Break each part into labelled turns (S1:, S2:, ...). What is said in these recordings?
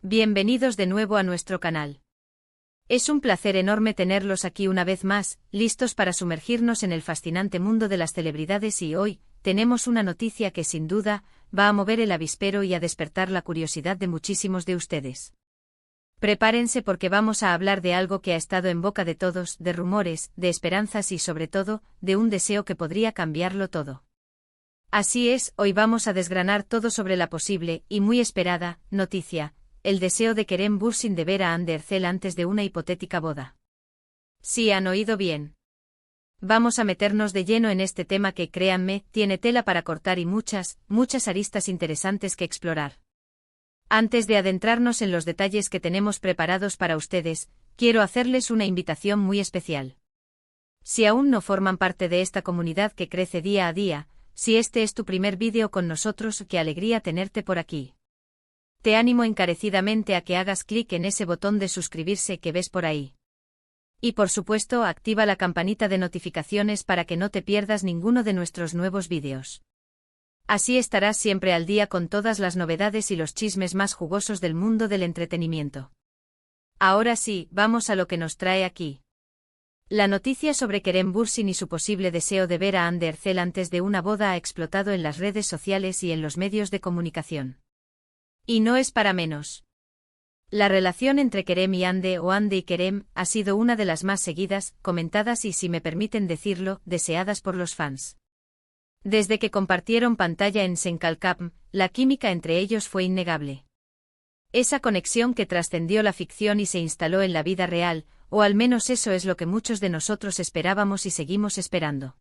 S1: Bienvenidos de nuevo a nuestro canal. Es un placer enorme tenerlos aquí una vez más, listos para sumergirnos en el fascinante mundo de las celebridades y hoy, tenemos una noticia que sin duda, va a mover el avispero y a despertar la curiosidad de muchísimos de ustedes. Prepárense porque vamos a hablar de algo que ha estado en boca de todos, de rumores, de esperanzas y sobre todo, de un deseo que podría cambiarlo todo. Así es, hoy vamos a desgranar todo sobre la posible, y muy esperada, noticia. El deseo de Kerem Bürsin de ver a Hande Erçel antes de una hipotética boda. Sí, han oído bien. Vamos a meternos de lleno en este tema que, créanme, tiene tela para cortar y muchas aristas interesantes que explorar. Antes de adentrarnos en los detalles que tenemos preparados para ustedes, quiero hacerles una invitación muy especial. Si aún no forman parte de esta comunidad que crece día a día, si este es tu primer vídeo con nosotros, qué alegría tenerte por aquí. Te animo encarecidamente a que hagas clic en ese botón de suscribirse que ves por ahí. Y por supuesto, activa la campanita de notificaciones para que no te pierdas ninguno de nuestros nuevos vídeos. Así estarás siempre al día con todas las novedades y los chismes más jugosos del mundo del entretenimiento. Ahora sí, vamos a lo que nos trae aquí. La noticia sobre Kerem Bürsin y su posible deseo de ver a Hande Erçel antes de una boda ha explotado en las redes sociales y en los medios de comunicación. Y no es para menos. La relación entre Kerem y Hande o Hande y Kerem ha sido una de las más seguidas, comentadas y, si me permiten decirlo, deseadas por los fans. Desde que compartieron pantalla en Senkalkam, la química entre ellos fue innegable. Esa conexión que trascendió la ficción y se instaló en la vida real, o al menos eso es lo que muchos de nosotros esperábamos y seguimos esperando.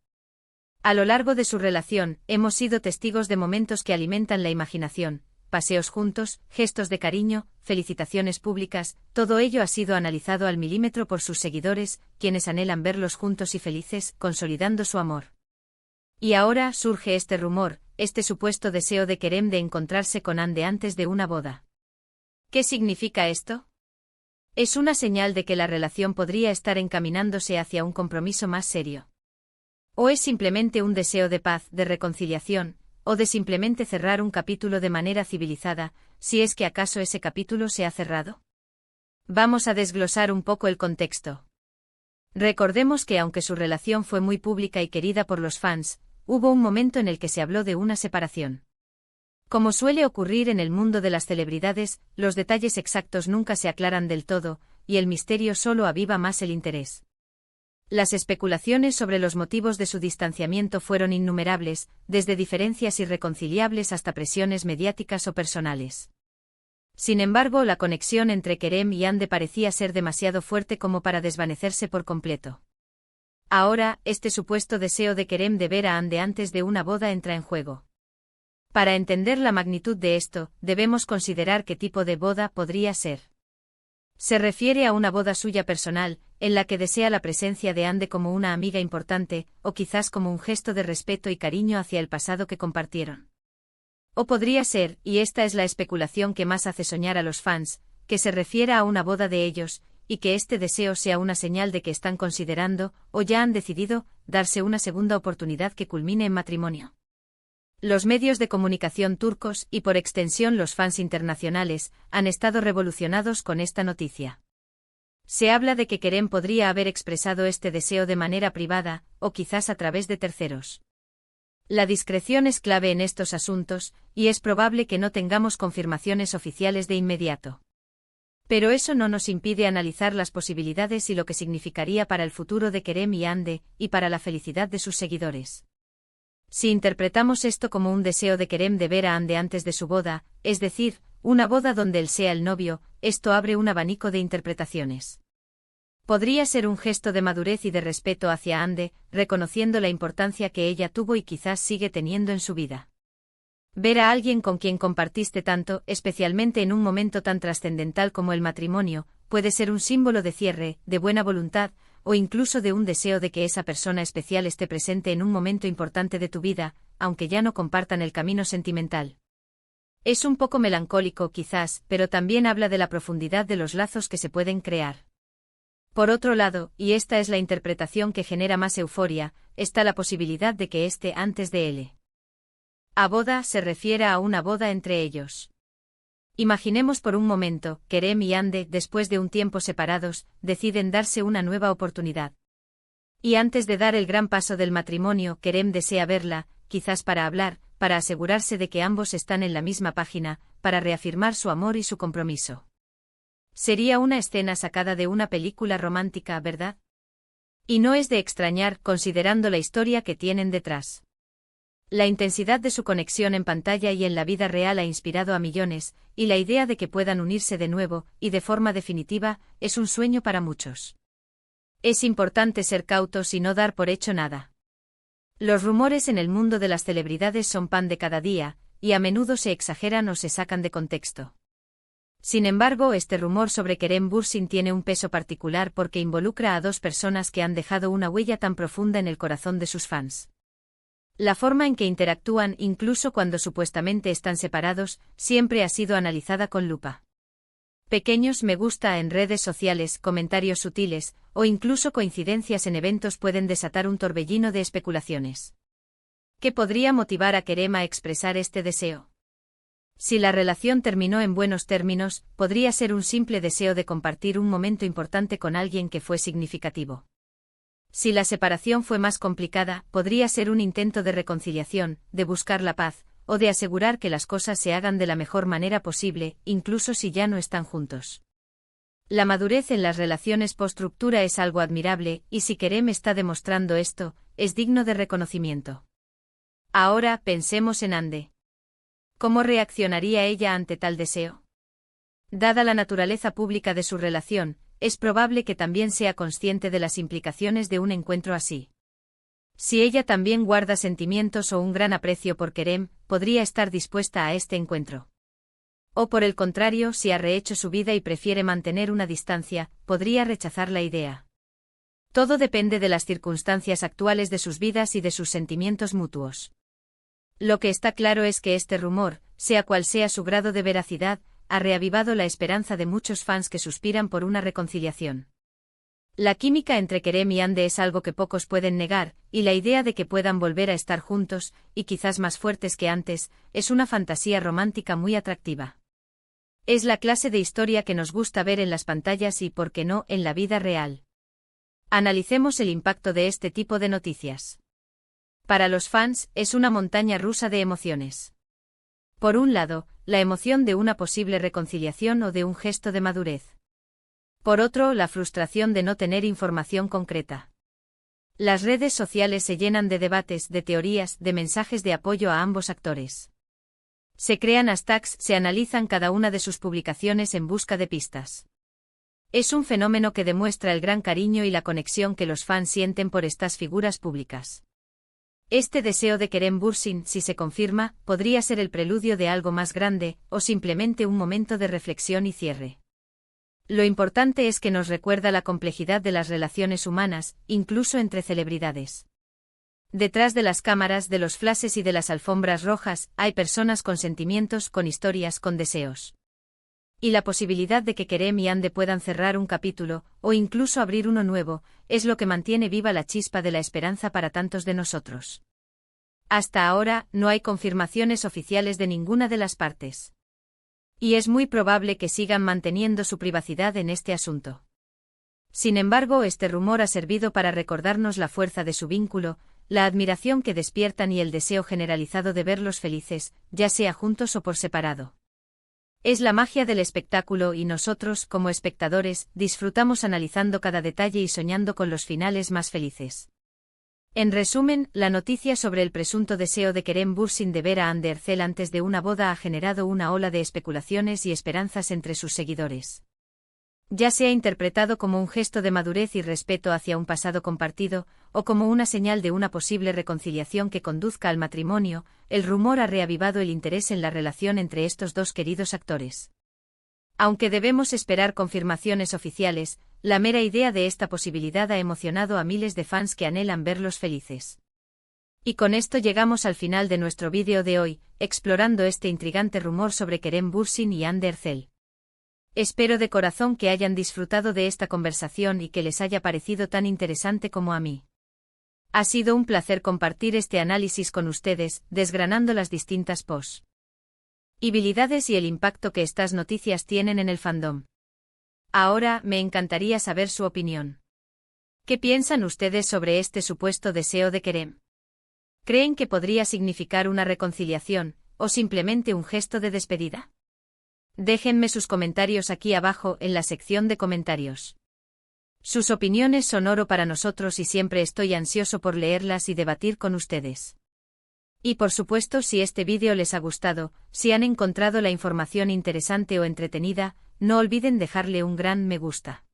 S1: A lo largo de su relación, hemos sido testigos de momentos que alimentan la imaginación. Paseos juntos, gestos de cariño, felicitaciones públicas, todo ello ha sido analizado al milímetro por sus seguidores, quienes anhelan verlos juntos y felices, consolidando su amor. Y ahora surge este rumor, este supuesto deseo de Kerem de encontrarse con Hande antes de una boda. ¿Qué significa esto? Es una señal de que la relación podría estar encaminándose hacia un compromiso más serio. ¿O es simplemente un deseo de paz, de reconciliación, o de simplemente cerrar un capítulo de manera civilizada, si es que acaso ese capítulo se ha cerrado? Vamos a desglosar un poco el contexto. Recordemos que aunque su relación fue muy pública y querida por los fans, hubo un momento en el que se habló de una separación. Como suele ocurrir en el mundo de las celebridades, los detalles exactos nunca se aclaran del todo, y el misterio solo aviva más el interés. Las especulaciones sobre los motivos de su distanciamiento fueron innumerables, desde diferencias irreconciliables hasta presiones mediáticas o personales. Sin embargo, la conexión entre Kerem y Hande parecía ser demasiado fuerte como para desvanecerse por completo. Ahora, este supuesto deseo de Kerem de ver a Hande antes de una boda entra en juego. Para entender la magnitud de esto, debemos considerar qué tipo de boda podría ser. Se refiere a una boda suya personal, en la que desea la presencia de Hande como una amiga importante, o quizás como un gesto de respeto y cariño hacia el pasado que compartieron. O podría ser, y esta es la especulación que más hace soñar a los fans, que se refiera a una boda de ellos, y que este deseo sea una señal de que están considerando, o ya han decidido, darse una segunda oportunidad que culmine en matrimonio. Los medios de comunicación turcos, y por extensión los fans internacionales, han estado revolucionados con esta noticia. Se habla de que Kerem podría haber expresado este deseo de manera privada, o quizás a través de terceros. La discreción es clave en estos asuntos, y es probable que no tengamos confirmaciones oficiales de inmediato. Pero eso no nos impide analizar las posibilidades y lo que significaría para el futuro de Kerem y Hande, y para la felicidad de sus seguidores. Si interpretamos esto como un deseo de Kerem de ver a Hande antes de su boda, es decir, una boda donde él sea el novio, esto abre un abanico de interpretaciones. Podría ser un gesto de madurez y de respeto hacia Hande, reconociendo la importancia que ella tuvo y quizás sigue teniendo en su vida. Ver a alguien con quien compartiste tanto, especialmente en un momento tan trascendental como el matrimonio, puede ser un símbolo de cierre, de buena voluntad, o incluso de un deseo de que esa persona especial esté presente en un momento importante de tu vida, aunque ya no compartan el camino sentimental. Es un poco melancólico quizás, pero también habla de la profundidad de los lazos que se pueden crear. Por otro lado, y esta es la interpretación que genera más euforia, está la posibilidad de que esté antes de él. A boda se refiere a una boda entre ellos. Imaginemos por un momento, Kerem y Hande, después de un tiempo separados, deciden darse una nueva oportunidad. Y antes de dar el gran paso del matrimonio, Kerem desea verla, quizás para hablar, para asegurarse de que ambos están en la misma página, para reafirmar su amor y su compromiso. Sería una escena sacada de una película romántica, ¿verdad? Y no es de extrañar, considerando la historia que tienen detrás. La intensidad de su conexión en pantalla y en la vida real ha inspirado a millones, y la idea de que puedan unirse de nuevo, y de forma definitiva, es un sueño para muchos. Es importante ser cautos y no dar por hecho nada. Los rumores en el mundo de las celebridades son pan de cada día, y a menudo se exageran o se sacan de contexto. Sin embargo, este rumor sobre Kerem Bürsin tiene un peso particular porque involucra a dos personas que han dejado una huella tan profunda en el corazón de sus fans. La forma en que interactúan, incluso cuando supuestamente están separados, siempre ha sido analizada con lupa. Pequeños me gusta en redes sociales, comentarios sutiles, o incluso coincidencias en eventos pueden desatar un torbellino de especulaciones. ¿Qué podría motivar a Kerem a expresar este deseo? Si la relación terminó en buenos términos, podría ser un simple deseo de compartir un momento importante con alguien que fue significativo. Si la separación fue más complicada, podría ser un intento de reconciliación, de buscar la paz, o de asegurar que las cosas se hagan de la mejor manera posible, incluso si ya no están juntos. La madurez en las relaciones post-ruptura es algo admirable, y si Kerem está demostrando esto, es digno de reconocimiento. Ahora, pensemos en Hande. ¿Cómo reaccionaría ella ante tal deseo? Dada la naturaleza pública de su relación, es probable que también sea consciente de las implicaciones de un encuentro así. Si ella también guarda sentimientos o un gran aprecio por Kerem, podría estar dispuesta a este encuentro. O por el contrario, si ha rehecho su vida y prefiere mantener una distancia, podría rechazar la idea. Todo depende de las circunstancias actuales de sus vidas y de sus sentimientos mutuos. Lo que está claro es que este rumor, sea cual sea su grado de veracidad, ha reavivado la esperanza de muchos fans que suspiran por una reconciliación. La química entre Kerem y Hande es algo que pocos pueden negar, y la idea de que puedan volver a estar juntos, y quizás más fuertes que antes, es una fantasía romántica muy atractiva. Es la clase de historia que nos gusta ver en las pantallas y, por qué no, en la vida real. Analicemos el impacto de este tipo de noticias. Para los fans, es una montaña rusa de emociones. Por un lado, la emoción de una posible reconciliación o de un gesto de madurez. Por otro, la frustración de no tener información concreta. Las redes sociales se llenan de debates, de teorías, de mensajes de apoyo a ambos actores. Se crean hashtags, se analizan cada una de sus publicaciones en busca de pistas. Es un fenómeno que demuestra el gran cariño y la conexión que los fans sienten por estas figuras públicas. Este deseo de Kerem Bürsin, si se confirma, podría ser el preludio de algo más grande, o simplemente un momento de reflexión y cierre. Lo importante es que nos recuerda la complejidad de las relaciones humanas, incluso entre celebridades. Detrás de las cámaras, de los flashes y de las alfombras rojas, hay personas con sentimientos, con historias, con deseos. Y la posibilidad de que Kerem y Hande puedan cerrar un capítulo, o incluso abrir uno nuevo, es lo que mantiene viva la chispa de la esperanza para tantos de nosotros. Hasta ahora, no hay confirmaciones oficiales de ninguna de las partes. Y es muy probable que sigan manteniendo su privacidad en este asunto. Sin embargo, este rumor ha servido para recordarnos la fuerza de su vínculo, la admiración que despiertan y el deseo generalizado de verlos felices, ya sea juntos o por separado. Es la magia del espectáculo y nosotros, como espectadores, disfrutamos analizando cada detalle y soñando con los finales más felices. En resumen, la noticia sobre el presunto deseo de Kerem Bürsin de ver a Hande Erçel antes de una boda ha generado una ola de especulaciones y esperanzas entre sus seguidores. Ya sea interpretado como un gesto de madurez y respeto hacia un pasado compartido, o como una señal de una posible reconciliación que conduzca al matrimonio, el rumor ha reavivado el interés en la relación entre estos dos queridos actores. Aunque debemos esperar confirmaciones oficiales, la mera idea de esta posibilidad ha emocionado a miles de fans que anhelan verlos felices. Y con esto llegamos al final de nuestro vídeo de hoy, explorando este intrigante rumor sobre Kerem Bürsin y Hande Erçel. Espero de corazón que hayan disfrutado de esta conversación y que les haya parecido tan interesante como a mí. Ha sido un placer compartir este análisis con ustedes, desgranando las distintas posts. habilidades y el impacto que estas noticias tienen en el fandom. Ahora, me encantaría saber su opinión. ¿Qué piensan ustedes sobre este supuesto deseo de Kerem? ¿Creen que podría significar una reconciliación, o simplemente un gesto de despedida? Déjenme sus comentarios aquí abajo en la sección de comentarios. Sus opiniones son oro para nosotros y siempre estoy ansioso por leerlas y debatir con ustedes. Y por supuesto, si este vídeo les ha gustado, si han encontrado la información interesante o entretenida, no olviden dejarle un gran me gusta.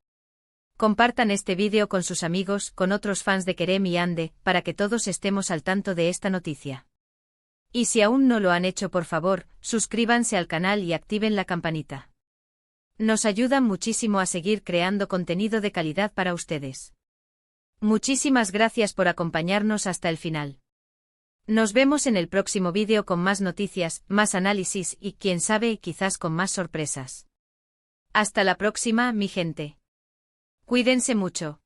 S1: Compartan este vídeo con sus amigos, con otros fans de Kerem y Ande, para que todos estemos al tanto de esta noticia. Y si aún no lo han hecho, por favor, suscríbanse al canal y activen la campanita. Nos ayudan muchísimo a seguir creando contenido de calidad para ustedes. Muchísimas gracias por acompañarnos hasta el final. Nos vemos en el próximo vídeo con más noticias, más análisis y, quién sabe, quizás con más sorpresas. Hasta la próxima, mi gente. Cuídense mucho.